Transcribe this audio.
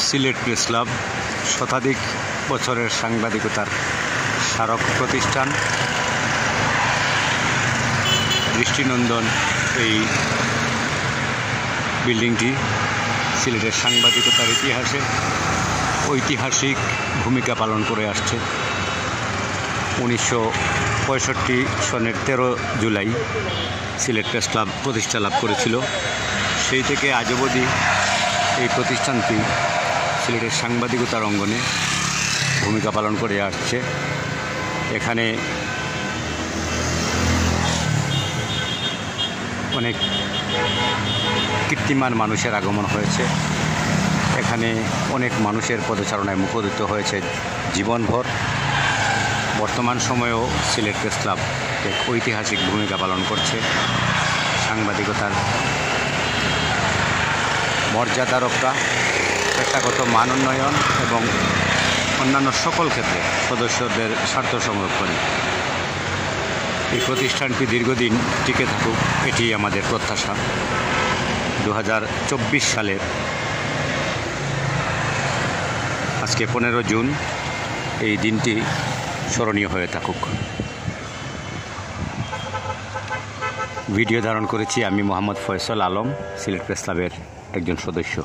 Sylhet press club শতাধিক বছরের সাংবাদিকতার স্মারক প্রতিষ্ঠান। দৃষ্টিনন্দন এই বিল্ডিংটি সিলেটের সাংবাদিকতার ইতিহাসে ঐতিহাসিক ভূমিকা পালন করে আসছে। 1965 সনের 13 জুলাই সিলেট প্রেস ক্লাব প্রতিষ্ঠা লাভ করেছিল। সেই থেকে আজ অবধি এই প্রতিষ্ঠানটি সিলেটের সাংবাদিকতার অঙ্গনে ভূমিকা পালন করে আসছে। এখানে অনেক কীর্তিমান মানুষের আগমন হয়েছে। এখানে অনেক মানুষের পদচারণায় মুখরিত হয়েছে জীবনভর। বর্তমান সময়েও সিলেট প্রেস ক্লাব এক ঐতিহাসিক ভূমিকা পালন করছে। সাংবাদিকতার মর্যাদা রক্ষা, পেশাগত মান উন্নয়ন এবং অন্যান্য সকল ক্ষেত্রে সদস্যদের স্বার্থ সংরক্ষণে এই প্রতিষ্ঠানটি দীর্ঘদিন টিকে থাকুক, এটি আমাদের প্রত্যাশা। 2024 সালের আজকে 15 জুন এই দিনটি স্মরণীয় হয়ে থাকুক। ভিডিও ধারণ করেছি আমি মোহাম্মদ ফয়সাল আলম, সিলেট প্রেস ক্লাবের একজন সদস্য।